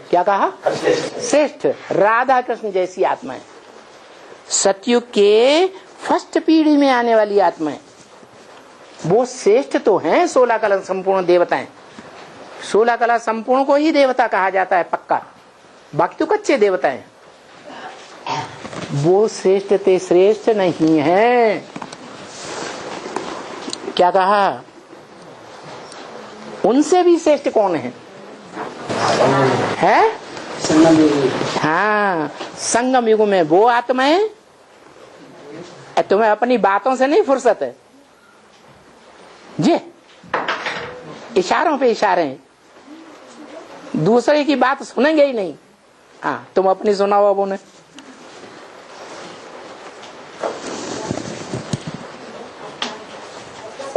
क्या कहा? श्रेष्ठ। राधा कृष्ण जैसी आत्माएं, सतयुग के फर्स्ट पीढ़ी में आने वाली आत्माएं, वो श्रेष्ठ तो हैं। 16 कला संपूर्ण देवताएं, 16 कला संपूर्ण को ही देवता कहा जाता है पक्का, बाकी तो कच्चे देवता हैं। वो श्रेष्ठ ते श्रेष्ठ नहीं है। क्या कहा? उनसे भी श्रेष्ठ कौन है? हाँ, संगम युग में वो आत्माएं। तुम्हें अपनी बातों से नहीं फुर्सत है जी, इशारों पे इशारे, दूसरे की बात सुनेंगे ही नहीं। हाँ, तुम अपनी सुनाओ अब उन्हें।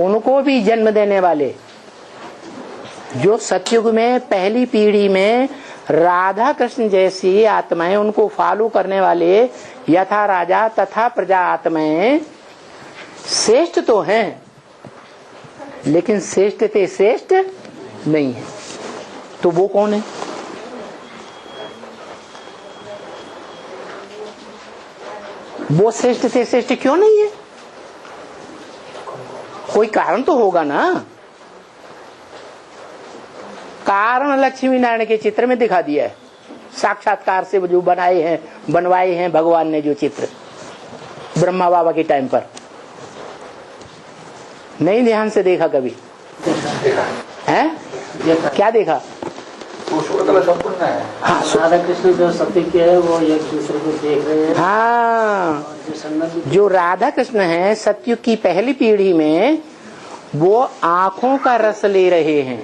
उनको भी जन्म देने वाले, जो सतयुग में पहली पीढ़ी में राधा कृष्ण जैसी आत्माएं, उनको फॉलो करने वाले यथा राजा तथा प्रजा आत्माएं श्रेष्ठ तो हैं, लेकिन श्रेष्ठ ते श्रेष्ठ नहीं है। तो वो कौन है? वो श्रेष्ठ से श्रेष्ठ क्यों नहीं है? कोई कारण तो होगा ना। कारण लक्ष्मी नारायण के चित्र में दिखा दिया है, साक्षात्कार से जो बनाए हैं, बनवाए हैं भगवान ने जो चित्र, ब्रह्मा बाबा के टाइम पर। नहीं ध्यान से देखा कभी? है? क्या देखा? हाँ, राधा कृष्ण जो सत्य के है वो एक दूसरे को देख रहे हैं। हाँ, जो राधा कृष्ण है सतयुग की पहली पीढ़ी में, वो आंखों का रस ले रहे हैं।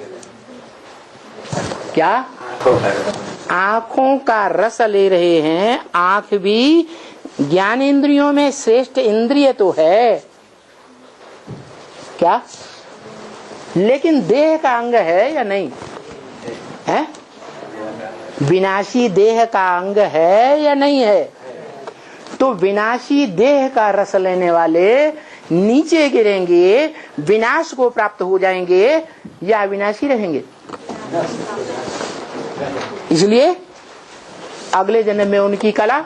क्या? आंखों का रस ले रहे हैं। आंख भी ज्ञान इंद्रियों में श्रेष्ठ इंद्रिय तो है, क्या? लेकिन देह का अंग है या नहीं है? विनाशी देह का अंग है या नहीं है? तो विनाशी देह का रस लेने वाले नीचे गिरेंगे, विनाश को प्राप्त हो जाएंगे या विनाशी रहेंगे? इसलिए अगले जन्म में उनकी कला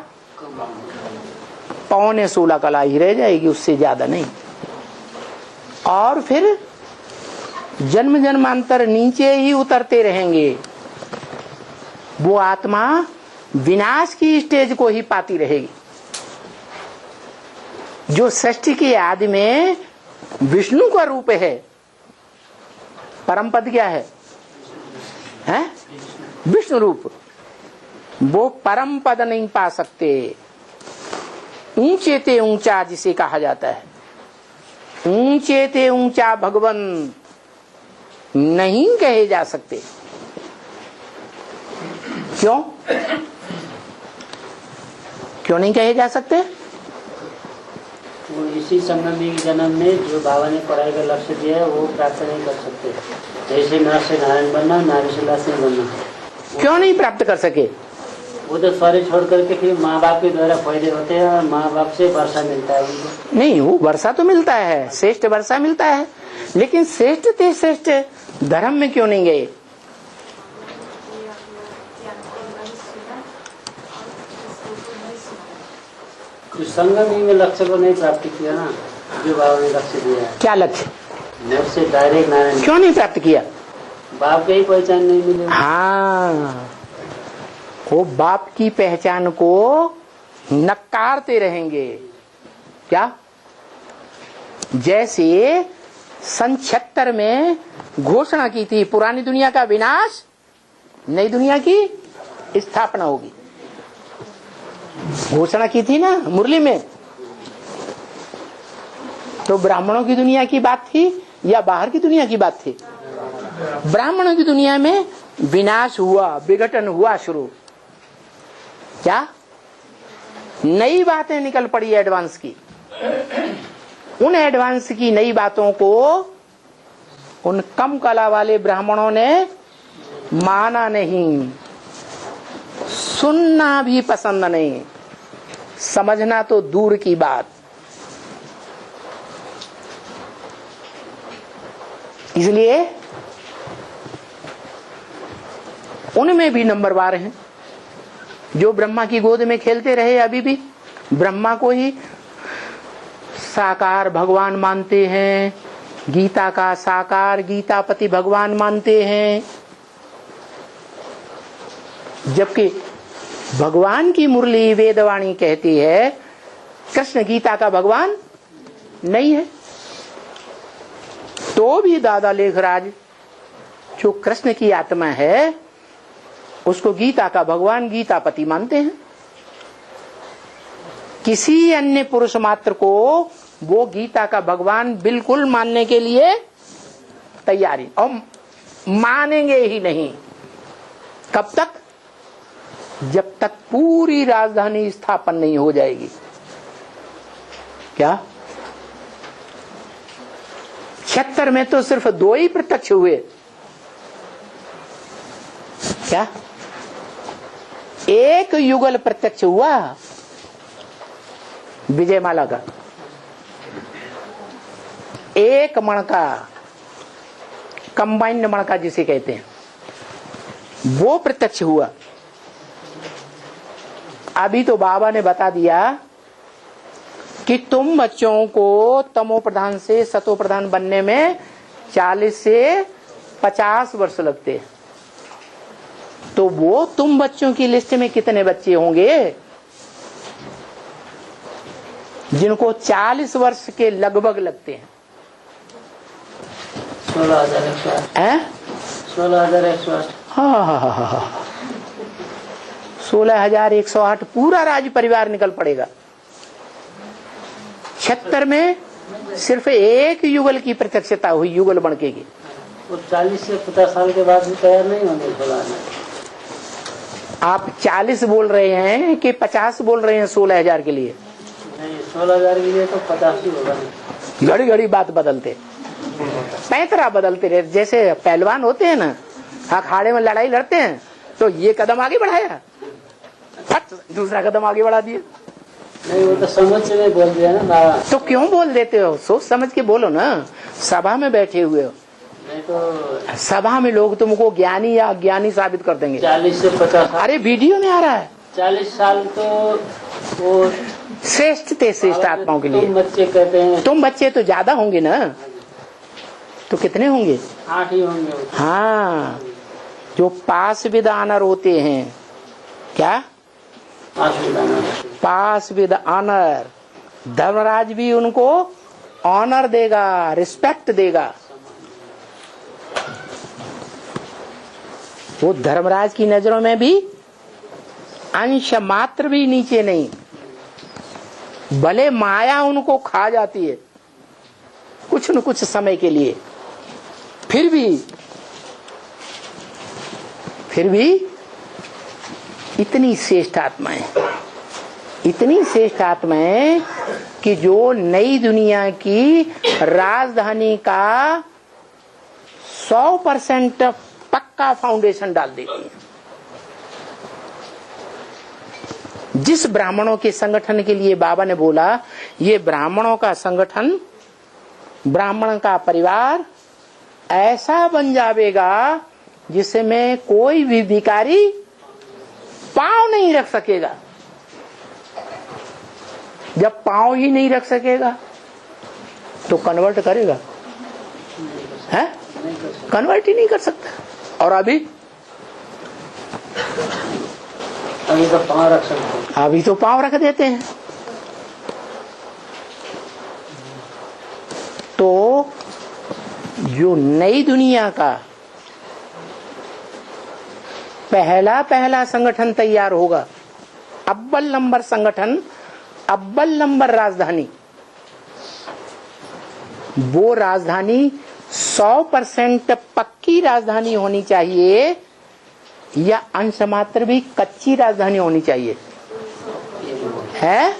15 कला ही रह जाएगी, उससे ज्यादा नहीं। और फिर जन्म जन्मांतर नीचे ही उतरते रहेंगे। वो आत्मा विनाश की स्टेज को ही पाती रहेगी। जो सृष्टि के आदि में विष्णु का रूप है, परम पद क्या है? हैं? विष्णु रूप। वो परम पद नहीं पा सकते। ऊंचे ते ऊंचा जिसे कहा जाता है, ऊंचे ते ऊंचा भगवान नहीं कहे जा सकते। क्यों? क्यों नहीं कहे जा सकते? वो इसी संगम जन्म में जो बाबा ने पढ़ाई का लक्ष्य दिया है वो प्राप्त नहीं कर सकते। जैसे नर से नारायण बनना, नारी से लक्ष्मी बनना। क्यों नहीं प्राप्त कर सके? वो तो सारे छोड़ करके फिर माँ बाप के द्वारा फायदे होते हैं और माँ बाप से वर्षा मिलता है उनको। नहीं, वो वर्षा तो मिलता है, श्रेष्ठ वर्षा मिलता है, लेकिन श्रेष्ठ ते श्रेष्ठ धर्म में क्यों नहीं गए? संगम में लक्ष्य को नहीं प्राप्त किया ना, जो बाबा ने लक्ष्य दिया है। क्या लक्ष्य? नर से डायरेक्ट नारायण। क्यों नहीं प्राप्त किया? बाप की पहचान नहीं मिली। हाँ, वो बाप की पहचान को नकारते रहेंगे। क्या? जैसे सन 76 में घोषणा की थी, पुरानी दुनिया का विनाश, नई दुनिया की स्थापना होगी। घोषणा की थी ना मुरली में। तो ब्राह्मणों की दुनिया की बात थी या बाहर की दुनिया की बात थी? ब्राह्मणों की दुनिया में विनाश हुआ, विघटन हुआ शुरू। क्या? नई बातें निकल पड़ी एडवांस की। उन एडवांस की नई बातों को उन कम कला वाले ब्राह्मणों ने माना नहीं, सुनना भी पसंद नहीं, समझना तो दूर की बात। इसलिए उनमें भी नंबरवार हैं। जो ब्रह्मा की गोद में खेलते रहे अभी भी ब्रह्मा को ही साकार भगवान मानते हैं, गीता का साकार गीतापति भगवान मानते हैं, जबकि भगवान की मुरली वेदवाणी कहती है कृष्ण गीता का भगवान नहीं है। तो भी दादा लेखराज जो कृष्ण की आत्मा है उसको गीता का भगवान गीतापति मानते हैं। किसी अन्य पुरुष मात्र को वो गीता का भगवान बिल्कुल मानने के लिए तैयार ही और मानेंगे ही नहीं। कब तक? जब तक पूरी राजधानी स्थापन नहीं हो जाएगी। क्या 76 में तो सिर्फ 2 ही प्रत्यक्ष हुए। क्या एक युगल प्रत्यक्ष हुआ विजयमाला का, एक मणका कंबाइंड मणका जिसे कहते हैं वो प्रत्यक्ष हुआ। अभी तो बाबा ने बता दिया कि तुम बच्चों को तमो प्रधान से सतो प्रधान बनने में 40 से 50 वर्ष लगते हैं। तो वो तुम बच्चों की लिस्ट में कितने बच्चे होंगे जिनको 40 वर्ष के लगभग लगते हैं? 16,108। हाँ 16,108 पूरा राज परिवार निकल पड़ेगा। 76 में सिर्फ एक युगल की प्रत्यक्षता हुई, युगल बनके की। वो 40 से 50 साल के बाद भी तैयार नहीं होंगे फलाना। आप 40 बोल रहे हैं कि 50 बोल रहे हैं 16,000 के लिए? नहीं 16,000 के लिए तो 50 ही होगा। घड़ी घड़ी बात बदलते, पैतरा बदलते रहे। जैसे पहलवान होते हैं ना, अखाड़े में लड़ाई लड़ते हैं तो ये कदम आगे बढ़ाया, फट दूसरा कदम आगे बढ़ा दिया। नहीं वो तो समझ से नहीं बोल दिया ना बाबा। तो क्यों बोल देते हो? सोच समझ के बोलो ना। सभा में बैठे हुए हो, नहीं तो सभा में लोग तुमको ज्ञानी या अज्ञानी साबित कर देंगे। 40 से 50। अरे वीडियो में आ रहा है। 40 साल तो वो श्रेष्ठ थे श्रेष्ठ आत्माओं के लिए। तुम बच्चे कहते हैं। तुम बच्चे तो ज्यादा होंगे ना, तो कितने होंगे? 8 ही होंगे। हाँ जो पास विद ऑनर होते हैं। क्या? पास विद ऑनर। धर्मराज भी उनको ऑनर देगा, रिस्पेक्ट देगा। वो धर्मराज की नजरों में भी अंश मात्र भी नीचे नहीं। भले माया उनको खा जाती है कुछ न कुछ समय के लिए, फिर भी इतनी श्रेष्ठ आत्माएं, इतनी श्रेष्ठ आत्माएं कि जो नई दुनिया की राजधानी का 100% पक्का फाउंडेशन डाल देती है। जिस ब्राह्मणों के संगठन के लिए बाबा ने बोला ये ब्राह्मणों का संगठन, ब्राह्मण का परिवार ऐसा बन जाएगा जिसमें कोई भी भिखारी पांव नहीं रख सकेगा। जब पांव ही नहीं रख सकेगा तो कन्वर्ट करेगा? है? कन्वर्ट ही नहीं कर सकता। और अभी तो पांव रख सकते हैं। अभी तो पांव रख देते हैं। तो जो नई दुनिया का पहला संगठन तैयार होगा, अव्वल नंबर संगठन, अव्वल नंबर राजधानी, वो राजधानी 100% पक्की राजधानी होनी चाहिए या अंश मात्र भी कच्ची राजधानी होनी चाहिए? है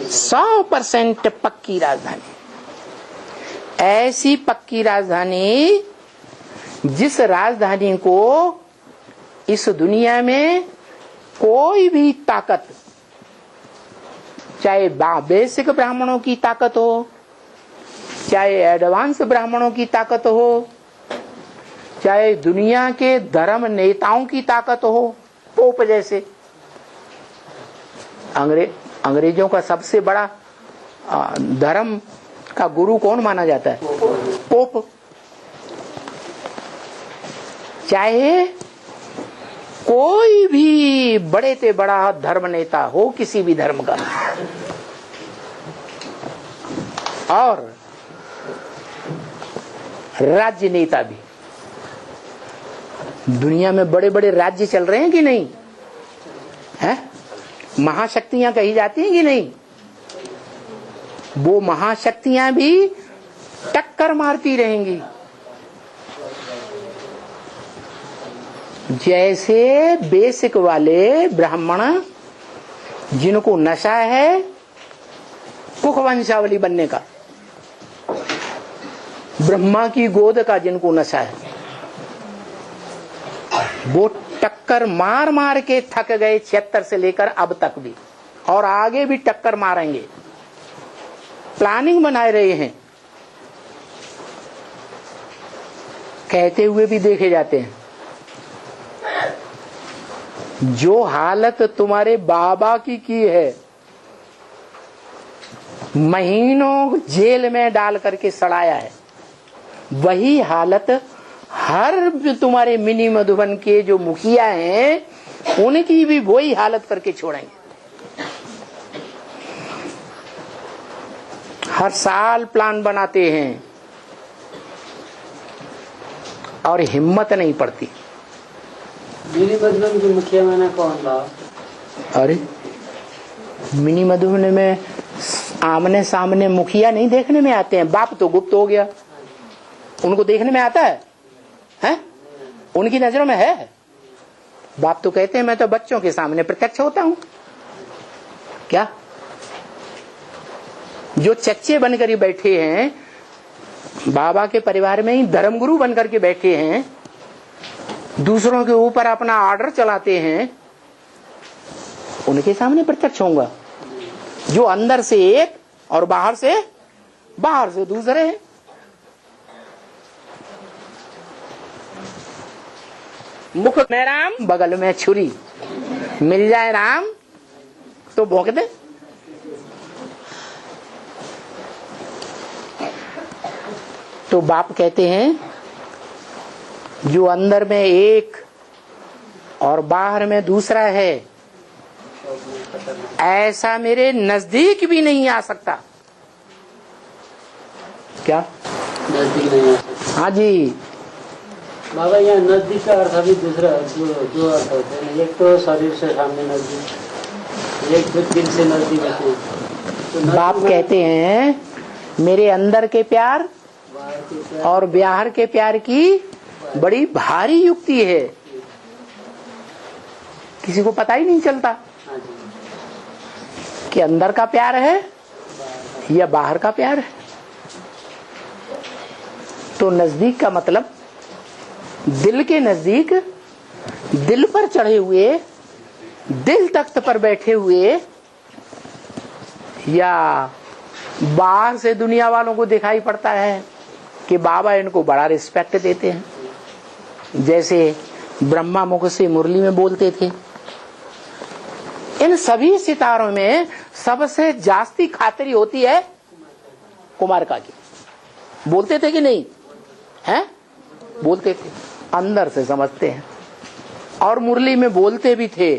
100% पक्की राजधानी। ऐसी पक्की राजधानी जिस राजधानी को इस दुनिया में कोई भी ताकत, चाहे बेसिक ब्राह्मणों की ताकत हो, चाहे एडवांस ब्राह्मणों की ताकत हो, चाहे दुनिया के धर्म नेताओं की ताकत हो, पोप जैसे। अंग्रेजों का सबसे बड़ा धर्म का गुरु कौन माना जाता है? पोप। चाहे कोई भी बड़े से बड़ा धर्म नेता हो किसी भी धर्म का, और राज्य नेता भी। दुनिया में बड़े बड़े राज्य चल रहे हैं कि नहीं है? महाशक्तियां कही जाती हैं कि नहीं? वो महाशक्तियां भी टक्कर मारती रहेंगी। जैसे बेसिक वाले ब्राह्मण जिनको नशा है कुख वंशावली बनने का, ब्रह्मा की गोद का जिनको नशा है, वो टक्कर मार मार के थक गए 76 से लेकर अब तक भी, और आगे भी टक्कर मारेंगे। प्लानिंग बनाए रहे हैं, कहते हुए भी देखे जाते हैं। जो हालत तुम्हारे बाबा की है, महीनों जेल में डाल करके सड़ाया है, वही हालत हर तुम्हारे मिनी मधुबन के जो मुखिया हैं उनकी भी वही हालत करके छोड़ेंगे। हर साल प्लान बनाते हैं और हिम्मत नहीं पड़ती। मिनी मधुबन के मुखिया माना कौन था? अरे मिनी मधुबन में आमने सामने मुखिया नहीं देखने में आते हैं, बाप तो गुप्त हो गया। उनको देखने में आता है? हैं? उनकी नजरों में है? बाप तो कहते हैं मैं तो बच्चों के सामने प्रत्यक्ष होता हूं। क्या जो चच्चे बनकर ही बैठे हैं, बाबा के परिवार में ही धर्मगुरु बनकर के बैठे हैं, दूसरों के ऊपर अपना ऑर्डर चलाते हैं, उनके सामने प्रत्यक्ष होऊंगा। जो अंदर से एक और बाहर से दूसरे हैं। मुख में राम बगल में छुरी, मिल जाए राम तो भोंक दे। तो बाप कहते हैं जो अंदर में एक और बाहर में दूसरा है, ऐसा मेरे नजदीक भी नहीं आ सकता। क्या नजदीक नहीं आ सकता? हाँ जी बाबा, यहाँ नजदीक का अर्थ अभी दूसरा दो अर्थ होते हैं। एक तो शरीर से सामने नजदीक, एक तो दिल से नजदीक होते हैं। तो बाप कहते हैं मेरे अंदर के प्यार बाहर के प्यार और बाहर के प्यार की बड़ी भारी युक्ति है, किसी को पता ही नहीं चलता हाँ जी, कि अंदर का प्यार है या बाहर का प्यार है। तो नजदीक का मतलब दिल के नजदीक, दिल पर चढ़े हुए, दिल तख्त पर बैठे हुए, या बाहर से दुनिया वालों को दिखाई पड़ता है कि बाबा इनको बड़ा रिस्पेक्ट देते हैं, जैसे ब्रह्मा मुख से मुरली में बोलते थे। इन सभी सितारों में सबसे जास्ती खातिरी होती है कुमारका की। बोलते थे कि नहीं? हैं? बोलते थे, अंदर से समझते हैं। और मुरली में बोलते भी थे,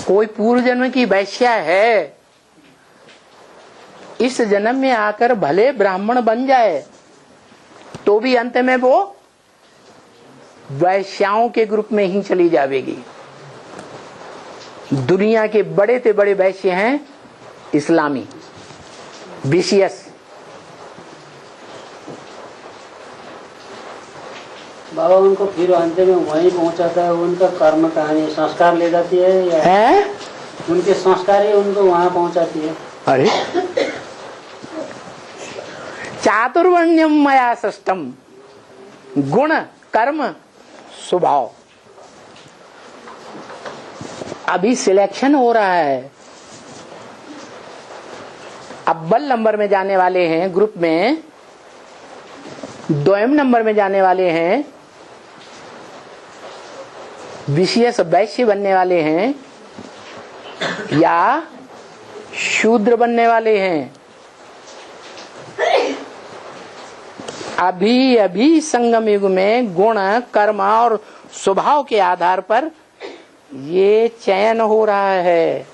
कोई पूर्व जन्म की वैश्या है, इस जन्म में आकर भले ब्राह्मण बन जाए तो भी अंत में वो वैश्याओं के ग्रुप में ही चली जाएगी। दुनिया के बड़े से बड़े वैश्य हैं इस्लामी, विशियस। बाबा उनको फिर अंत में वहीं पहुंचाता है, उनका कर्म कहानी संस्कार ले जाती है या है? उनके संस्कार ही उनको वहां पहुंचाती है। अरे चातुर्वर्ण्यम मया सृष्टम, गुण कर्म स्वभाव। अभी सिलेक्शन हो रहा है। अव्वल नंबर में जाने वाले हैं ग्रुप में, द्वयम नंबर में जाने वाले हैं विशेष वैश्य बनने वाले हैं या शूद्र बनने वाले हैं, अभी अभी संगम युग में गुण कर्म और स्वभाव के आधार पर ये चयन हो रहा है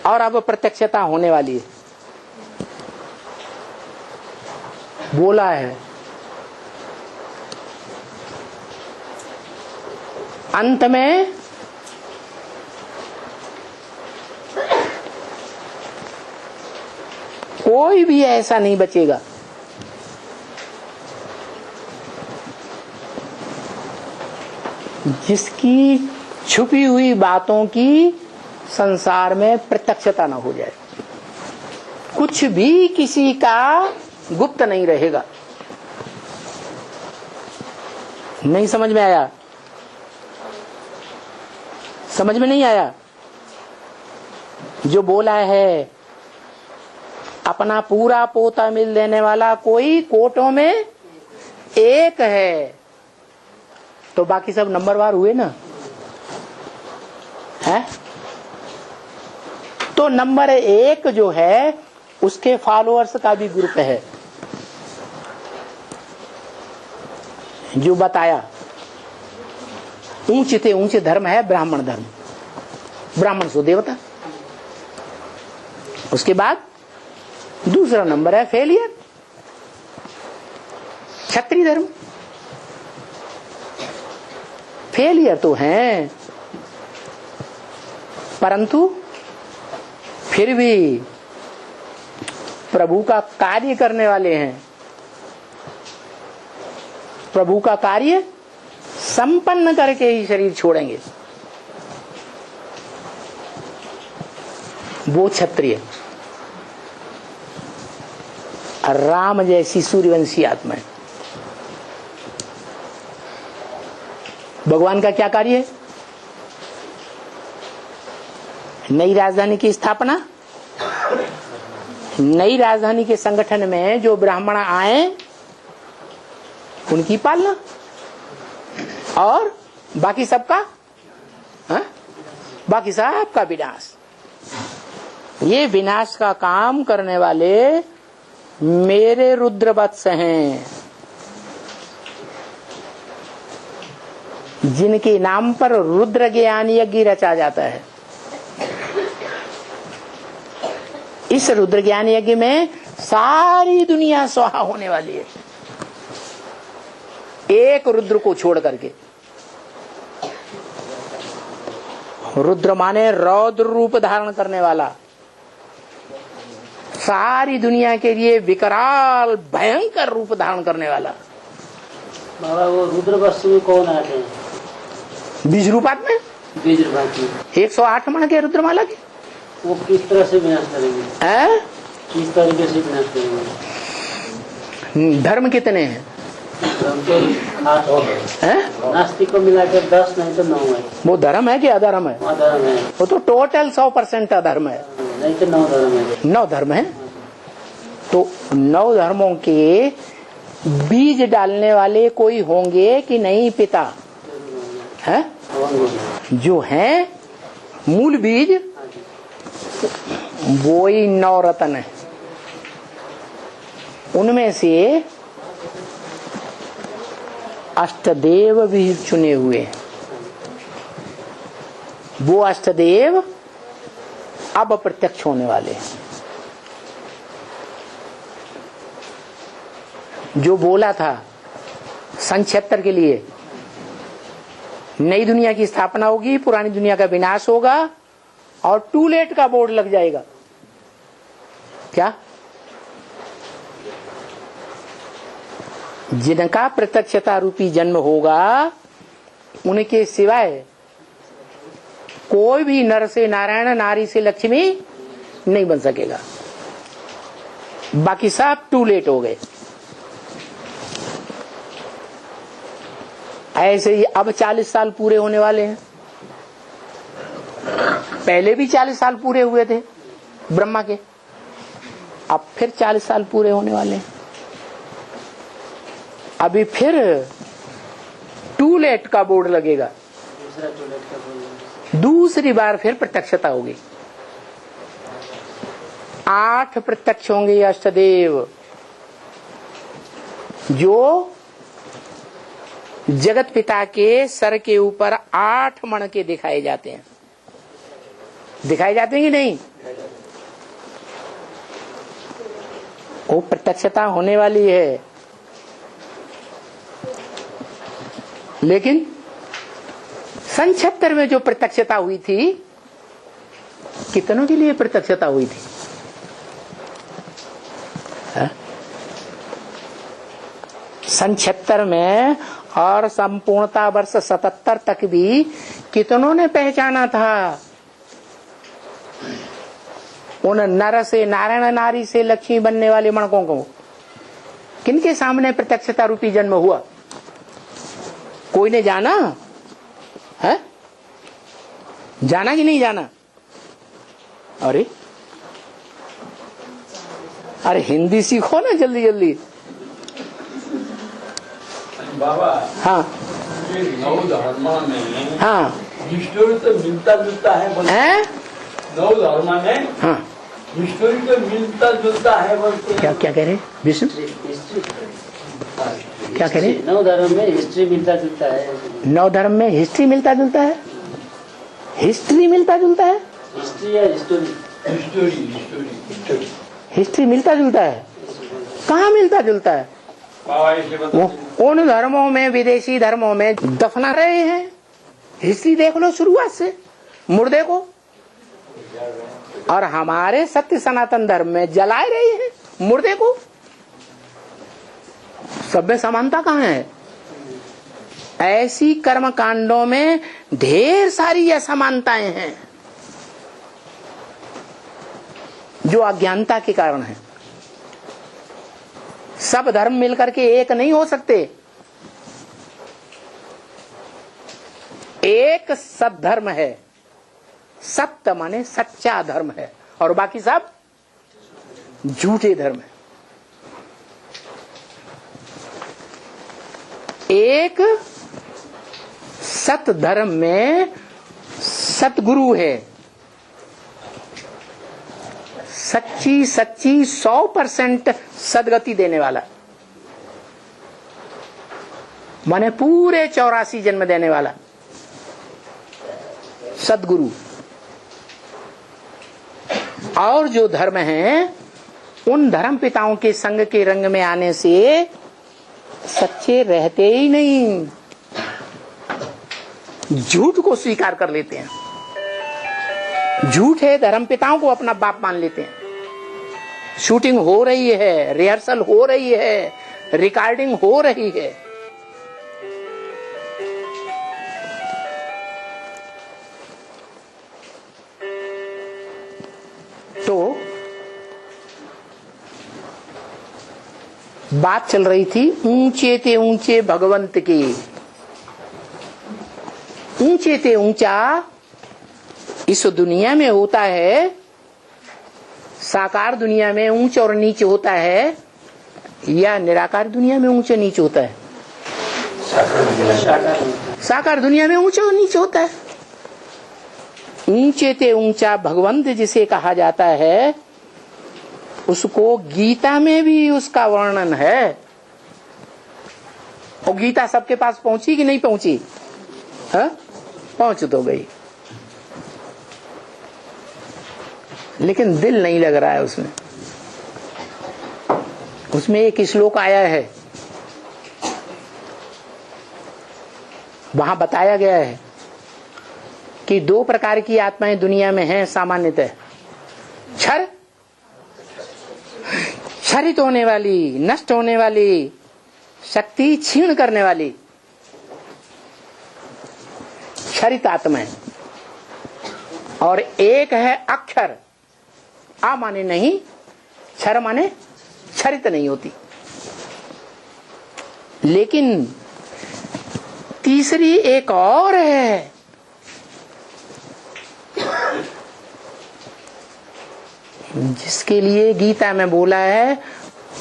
और अब प्रत्यक्षता होने वाली है। बोला है अंत में कोई भी ऐसा नहीं बचेगा जिसकी छुपी हुई बातों की संसार में प्रत्यक्षता न हो जाए। कुछ भी किसी का गुप्त नहीं रहेगा। नहीं समझ में आया? समझ में नहीं आया? जो बोला है अपना पूरा पोता मिल देने वाला कोई कोटों में एक है, तो बाकी सब नंबरवार हुए ना है? तो नंबर एक जो है उसके फॉलोअर्स का भी ग्रुप है। जो बताया ऊंचे से ऊंचे धर्म है ब्राह्मण धर्म, ब्राह्मण सो देवता। उसके बाद दूसरा नंबर है फेलियर, क्षत्रिय धर्म। फेलियर तो हैं परंतु फिर भी प्रभु का कार्य करने वाले हैं। प्रभु का कार्य संपन्न करके ही शरीर छोड़ेंगे। वो क्षत्रिय राम जैसी सूर्यवंशी आत्मा है। भगवान का क्या कार्य है? नई राजधानी की स्थापना, नई राजधानी के संगठन में जो ब्राह्मण आए उनकी पालना और बाकी सबका बाकी सबका विनाश। ये विनाश का काम करने वाले मेरे रुद्रवत्स हैं, जिनके नाम पर रुद्र ज्ञान यज्ञ रचा जाता है। इस रुद्र ज्ञान यज्ञ में सारी दुनिया स्वाहा होने वाली है, एक रुद्र को छोड़ करके। रुद्र माने रौद्र रूप धारण करने वाला, सारी दुनिया के लिए विकराल भयंकर रूप धारण करने वाला। बाबा वो रुद्र वस्तु में कौन आते हैं? बीज रूपात में, बीज रूपात में 108 मन के रुद्रमाला के। वो किस तरह से विनाश करेंगे? किस तरीके से विनाश करेंगे? धर्म कितने हैं? नास्तिक को मिलाकर 10 नहीं तो 9 है। वो धर्म है कि अधर्म है? अधर्म है। वो तो टोटल 100% अधर्म है। नहीं तो 9 धर्म है। 9 धर्म है। तो 9 धर्मों के बीज डालने वाले कोई होंगे कि नहीं पिता? है जो है मूल बीज, वो ही 9 रत्न है। उनमें से अष्टदेव भी चुने हुए। वो अष्टदेव अब प्रत्यक्ष होने वाले हैं। जो बोला था सन 76 के लिए नई दुनिया की स्थापना होगी, पुरानी दुनिया का विनाश होगा और टू लेट का बोर्ड लग जाएगा। क्या? जिनका प्रत्यक्षता रूपी जन्म होगा उनके सिवाय कोई भी नर से नारायण, नारी से लक्ष्मी नहीं बन सकेगा। बाकी सब टू लेट हो गए। ऐसे ही अब 40 साल पूरे होने वाले हैं। पहले भी 40 साल पूरे हुए थे ब्रह्मा के, अब फिर 40 साल पूरे होने वाले हैं। अभी फिर टूलेट का बोर्ड लगेगा, दूसरा टूलेट का बोल। दूसरी बार फिर प्रत्यक्षता होगी। 8 प्रत्यक्ष होंगे अष्टदेव, जो जगत पिता के सर के ऊपर 8 मण के दिखाए जाते हैं। दिखाए जाते हैं कि नहीं? वो प्रत्यक्षता होने वाली है। लेकिन सन 76 में जो प्रत्यक्षता हुई थी, कितनों के लिए प्रत्यक्षता हुई थी? सन 76 में और संपूर्णता वर्ष 77 तक भी कितनों ने पहचाना था? उन नर से नारायण, नारी से लक्ष्मी बनने वाले मणकों को किनके सामने प्रत्यक्षता रूपी जन्म हुआ? कोई ने जाना है? जाना कि नहीं जाना? अरे हिंदी सीखो ना जल्दी जल्दी। बाबा, हाँ ये नौ धर्म में हाँ हिस्टोरी तो मिलता जुलता है बोलते हैं। हैं? नौ धर्म में हाँ हिस्टोरी तो मिलता जुलता है बोलते हैं। क्या कह रहे विष्णु? हिस्ट्री क्या कह रहे? 9 धर्म में हिस्ट्री मिलता जुलता है। 9 धर्म में हिस्ट्री मिलता जुलता है? हिस्ट्री मिलता जुलता है? हिस्ट्री या हिस्टोरी? हिस्टोरी हिस्ट्री मिलता जुलता है? कहाँ मिलता जुलता है? बाबा ऐसे वो बताते उन धर्मों में, विदेशी धर्मों में दफना रहे हैं। हिस्ट्री देख लो शुरुआत से मुर्दे को, और हमारे सत्य सनातन धर्म में जलाए रहे हैं मुर्दे को। सब में समानता कहाँ है? ऐसी कर्म कांडों में ढेर सारी असमानताएं हैं जो अज्ञानता के कारण है। सब धर्म मिलकर के एक नहीं हो सकते। एक सद्धर्म है, सत्य माने सच्चा धर्म है, और बाकी सब झूठे धर्म है। एक सत धर्म में सतगुरु है, सच्ची 100% सदगति देने वाला, माने पूरे 84 जन्म देने वाला सदगुरु। और जो धर्म है, उन धर्म पिताओं के संग के रंग में आने से सच्चे रहते ही नहीं, झूठ को स्वीकार कर लेते हैं। झूठे धर्म पिताओं को अपना बाप मान लेते हैं। शूटिंग हो रही है, रिहर्सल हो रही है, रिकॉर्डिंग हो रही है, तो बात चल रही थी ऊंचे ते ऊंचे भगवंत के। ऊंचे ते ऊंचा इस दुनिया में होता है, साकार दुनिया में ऊंच और नीच होता है, या निराकार दुनिया में ऊंच नीच होता है? साकार दुनिया में ऊंच और नीच होता है। ऊंचे ते ऊंचा भगवंत जिसे कहा जाता है, उसको गीता में भी उसका वर्णन है। और गीता सबके पास पहुंची कि नहीं पहुंची? पहुंच तो गई, लेकिन दिल नहीं लग रहा है उसमें। उसमें एक श्लोक आया है, वहां बताया गया है कि 2 प्रकार की आत्माएं दुनिया में हैं सामान्यतः। क्षरित होने वाली, नष्ट होने वाली, शक्ति क्षीण करने वाली क्षरित आत्माएं, और एक है अक्षर। आ माने नहीं, क्षर माने क्षरित नहीं होती। लेकिन तीसरी एक और है, जिसके लिए गीता में बोला है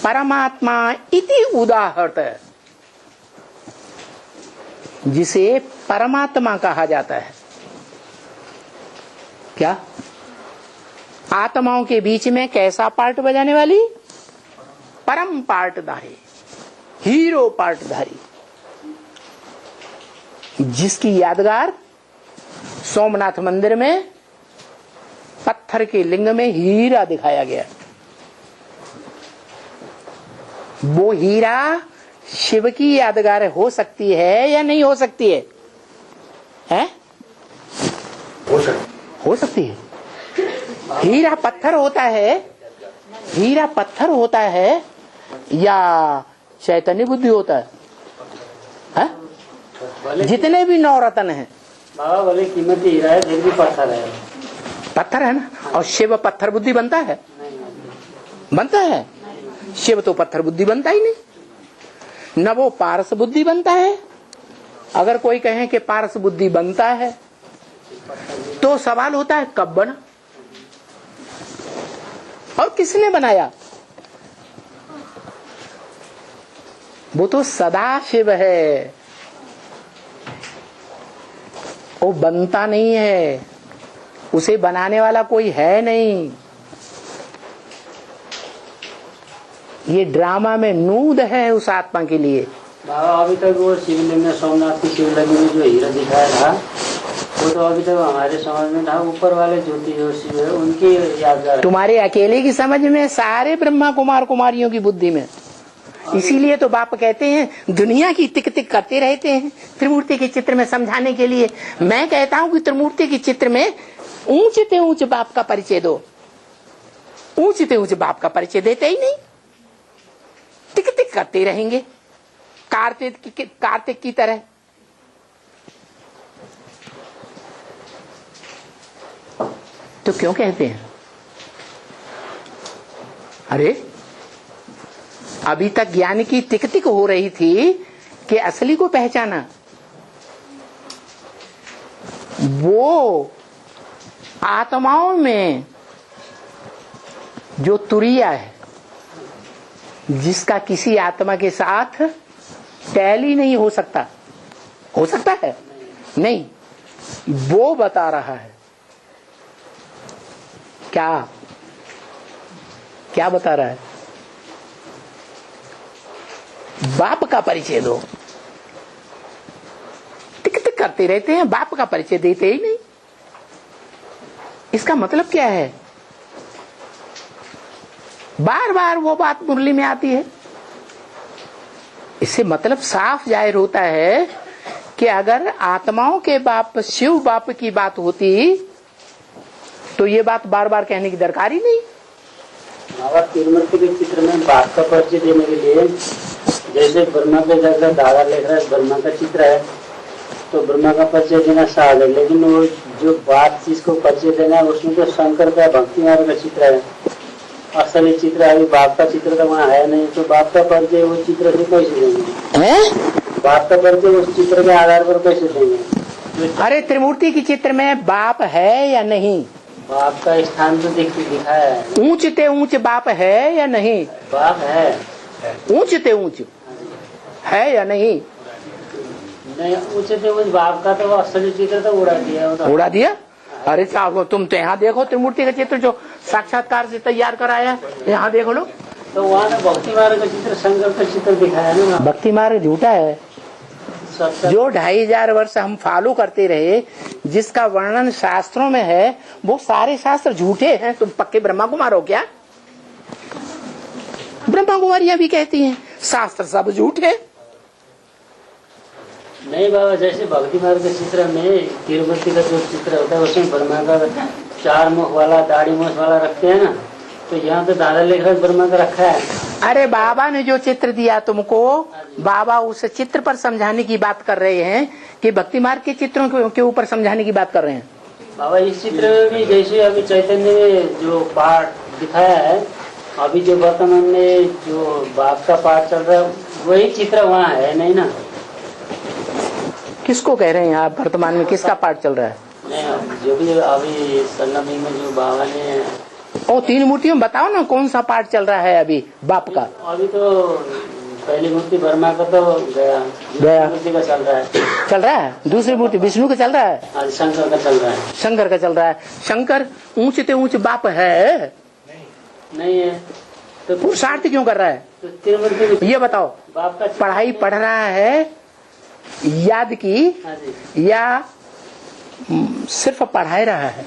परमात्मा इति उदाहृत। जिसे परमात्मा कहा जाता है। क्या आत्माओं के बीच में कैसा पार्ट बजाने वाली? परम पार्टधारी, हीरो पार्टधारी, जिसकी यादगार सोमनाथ मंदिर में पत्थर के लिंग में हीरा दिखाया गया। वो हीरा शिव की यादगार हो सकती है या नहीं हो सकती है? हैं? हो सकती है। हीरा पत्थर होता है, हीरा पत्थर होता है या चैतन्य बुद्धि होता है? जितने भी नवरत्न हैं बाबा बोले कीमती हीरा है, फिर भी पत्थर है। पत्थर है ना। और शिव पत्थर बुद्धि बनता है? बनता है। शिव तो पत्थर बुद्धि बनता ही नहीं, न वो पारस बुद्धि बनता है। अगर कोई कहे कि पारस बुद्धि बनता है तो सवाल होता है कब बना और किसने बनाया? वो तो सदा शिव है, वो बनता नहीं है, उसे बनाने वाला कोई है नहीं। ये ड्रामा में नूद है उस आत्मा के लिए। बाबा अभी तक वो शिवलिंग में, सोमनाथ की शिवलिंग में जो हीरा दिखाया था वो तो अभी तक हमारे समझ में था। ऊपर वाले ज्योति जो शिव है उनकी यादगार। तुम्हारे अकेले की समझ में, सारे ब्रह्मा कुमार कुमारियों की बुद्धि में। इसीलिए तो बाप कहते हैं दुनिया की टिक टिक करते रहते हैं त्रिमूर्ति के चित्र में समझाने के लिए। मैं कहता हूँ कि त्रिमूर्ति के चित्र में ऊंचे से ऊंचे बाप का परिचय दो। ऊंचे से ऊंचे बाप का परिचय देते ही नहीं, टिक टिक करते रहेंगे कार्तिक की तरह। तो क्यों कहते हैं? अरे अभी तक ज्ञान की टिक टिक हो रही थी कि असली को पहचाना। वो आत्माओं में जो तुरिया है, जिसका किसी आत्मा के साथ टैली नहीं हो सकता है? नहीं, वो बता रहा है। क्या बता रहा है? बाप का परिचय दो। टिक टिक करते रहते हैं, बाप का परिचय देते ही नहीं। इसका मतलब क्या है? बार बार वो बात मुरली में आती है। इससे मतलब साफ जाहिर होता है कि अगर आत्माओं के बाप शिव बाप की बात होती तो ये बात बार बार कहने की दरकार ही नहीं। तिरुमूर्ति के चित्र में बाप का परिचय देने के लिए, जैसे ब्रह्मा के जगह दादा लिख रहा है, ब्रह्मा का चित्र है तो ब्रह्मा का परिचय देना सहज है। लेकिन वो जो बात चीज को परिचय देना है उसमें तो शंकर का भक्ति मार्ग का चित्र है, असली चित्र अभी बाप का चित्र तो वहाँ है नहीं। तो बाप का परिचय उस चित्र से कैसे देंगे? बाप का परिचय उस चित्र के आधार पर कैसे देंगे? अरे त्रिमूर्ति के चित्र में बाप है या नहीं? बाप का स्थान तो दिखाया है। ऊंचते ऊंच बाप है या नहीं? बाप है। ऊंचते ऊंच है या नहीं? नहीं, ऊंचते ऊंच बाप का तो असली चित्र तो उड़ा दिया। अरे साहब तुम तो यहाँ देखो त्रिमूर्ति का चित्र जो साक्षात्कार से तैयार कराया, यहाँ देखो लो। तो वहाँ भक्ति मार्ग का चित्र, शंकर का चित्र दिखाया ना। भक्ति मार्ग झूठा है। जो 2500 वर्ष हम फॉलो करते रहे, जिसका वर्णन शास्त्रों में है, वो सारे शास्त्र झूठे हैं। तुम पक्के ब्रह्मा कुमार हो क्या? ब्रह्मा कुमारियां भी कहती हैं शास्त्र सब झूठे। नहीं बाबा, जैसे भक्ति मार्ग के चित्र में तिरुपति का जो चित्र होता है उसमें ब्रह्मा का 4 मुख वाला, दाढ़ी मुख वाला रखते हैं ना, तो यहाँ पे दादा लिख रहा है ब्रह्मा का रखा है। अरे बाबा ने जो चित्र दिया तुमको, बाबा उस चित्र पर समझाने की बात कर रहे हैं कि भक्ति मार्ग के चित्रों के ऊपर समझाने की बात कर रहे हैं? बाबा इस चित्र में भी जैसे अभी चैतन्य में जो पाठ दिखाया है, अभी जो वर्तमान में जो बाप का पाठ चल रहा है वही चित्र वहाँ है नहीं ना? किसको कह रहे हैं आप? वर्तमान में किसका पाठ चल रहा है? नहीं, जो भी अभी संगम में जो बाबा ने 3 मूर्तियों बताओ ना, कौन सा पाठ चल रहा है अभी बाप का? अभी तो पहली मूर्ति ब्रह्मा का तो गया, गया। मूर्ति का चल रहा है। चल रहा है, दूसरी मूर्ति विष्णु का चल रहा है, आज शंकर का चल रहा है। शंकर का चल रहा है। शंकर ऊंचते ऊंच बाप है, नहीं है तो पुरुषार्थ क्यों कर रहा है? तो त्रिमूर्ति में ये बताओ, बाप का पढ़ाई पढ़ रहा है याद की हाँ जी, या सिर्फ पढ़ाई रहा है?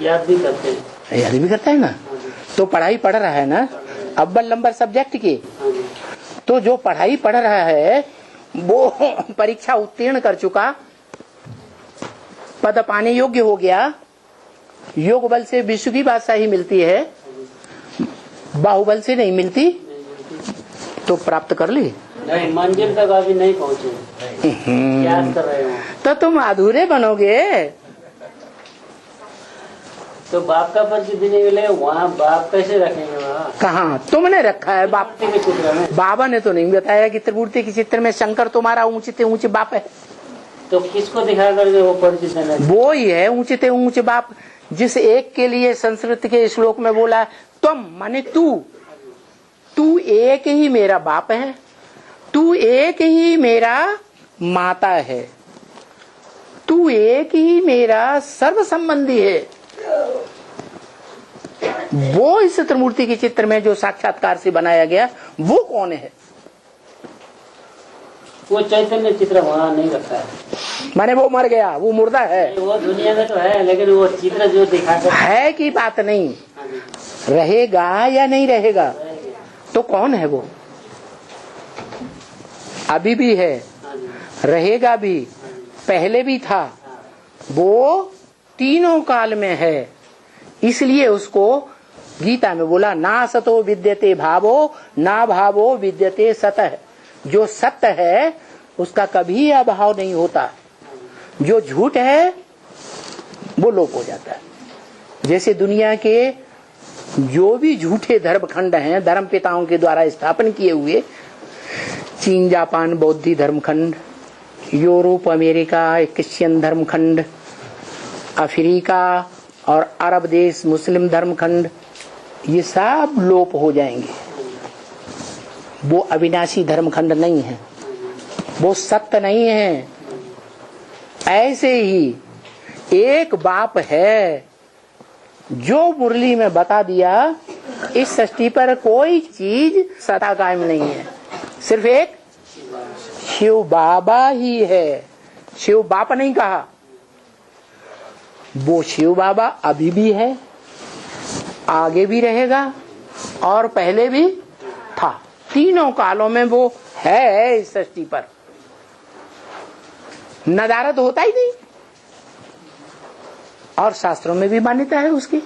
याद भी करते हैं। याद भी करता है ना, हाँ जी, तो पढ़ाई पढ़ रहा है ना, अव्वल नंबर सब्जेक्ट की। हाँ जी, तो जो पढ़ाई पढ़ रहा है वो परीक्षा उत्तीर्ण कर चुका, पद पाने योग्य हो गया, योग बल से विश्व की बादशाही मिलती है, बाहुबल से नहीं मिलती, तो प्राप्त कर ली। नहीं, मंजिल तक अभी नहीं पहुँचे, याद कर रहे हो। तो तुम अधूरे बनोगे। तो बाप का परिचय देने के लिए वहाँ बाप कैसे रखेंगे? वहाँ कहाँ तुमने रखा है बाप? मूर्ति के चित्र में बाबा ने तो नहीं बताया कि त्रिमूर्ति के चित्र में शंकर तुम्हारा ऊंचे ऊंचे बाप है। तो किसको दिखा करके वो परिचय देना? वो ही है ऊंचे ऊंचे बाप, जिस एक के लिए संस्कृत के श्लोक में बोला तुम माने तू एक ही मेरा बाप है, तू एक ही मेरा माता है, तू एक ही मेरा सर्व संबंधी है। वो इस त्रिमूर्ति के चित्र में जो साक्षात्कार से बनाया गया वो कौन है? वो चैतन्य चित्र वहाँ नहीं रखा है। माने वो मर गया, वो मुर्दा है। वो दुनिया में तो है, लेकिन वो चित्र जो दिखा कर है की बात नहीं, हाँ जी, रहेगा या नहीं रहेगा? तो कौन है वो? अभी भी है, हाँ जी, रहेगा भी, पहले भी था, वो तीनों काल में है। इसलिए उसको गीता में बोला ना सतो विद्यते भावो ना भावो विद्यते सतः। जो सत्य है उसका कभी अभाव नहीं होता, जो झूठ है वो लोप हो जाता है। जैसे दुनिया के जो भी झूठे धर्मखंड हैं, धर्म पिताओं के द्वारा स्थापन किए हुए, चीन जापान बौद्धी धर्मखंड, यूरोप अमेरिका क्रिश्चियन धर्मखंड, अफ्रीका और अरब देश मुस्लिम धर्मखंड, ये सब लोप हो जाएंगे। वो अविनाशी धर्मखंड नहीं है, वो सत्य नहीं है। ऐसे ही एक बाप है जो मुरली में बता दिया, इस सृष्टि पर कोई चीज सदा कायम नहीं है, सिर्फ एक शिव बाबा ही है। शिव बाप नहीं कहा, वो शिव बाबा अभी भी है, आगे भी रहेगा और पहले भी था। तीनों कालों में वो है इस सृष्टि पर, नदारद होता ही नहीं। और शास्त्रों में भी मान्यता है उसकी।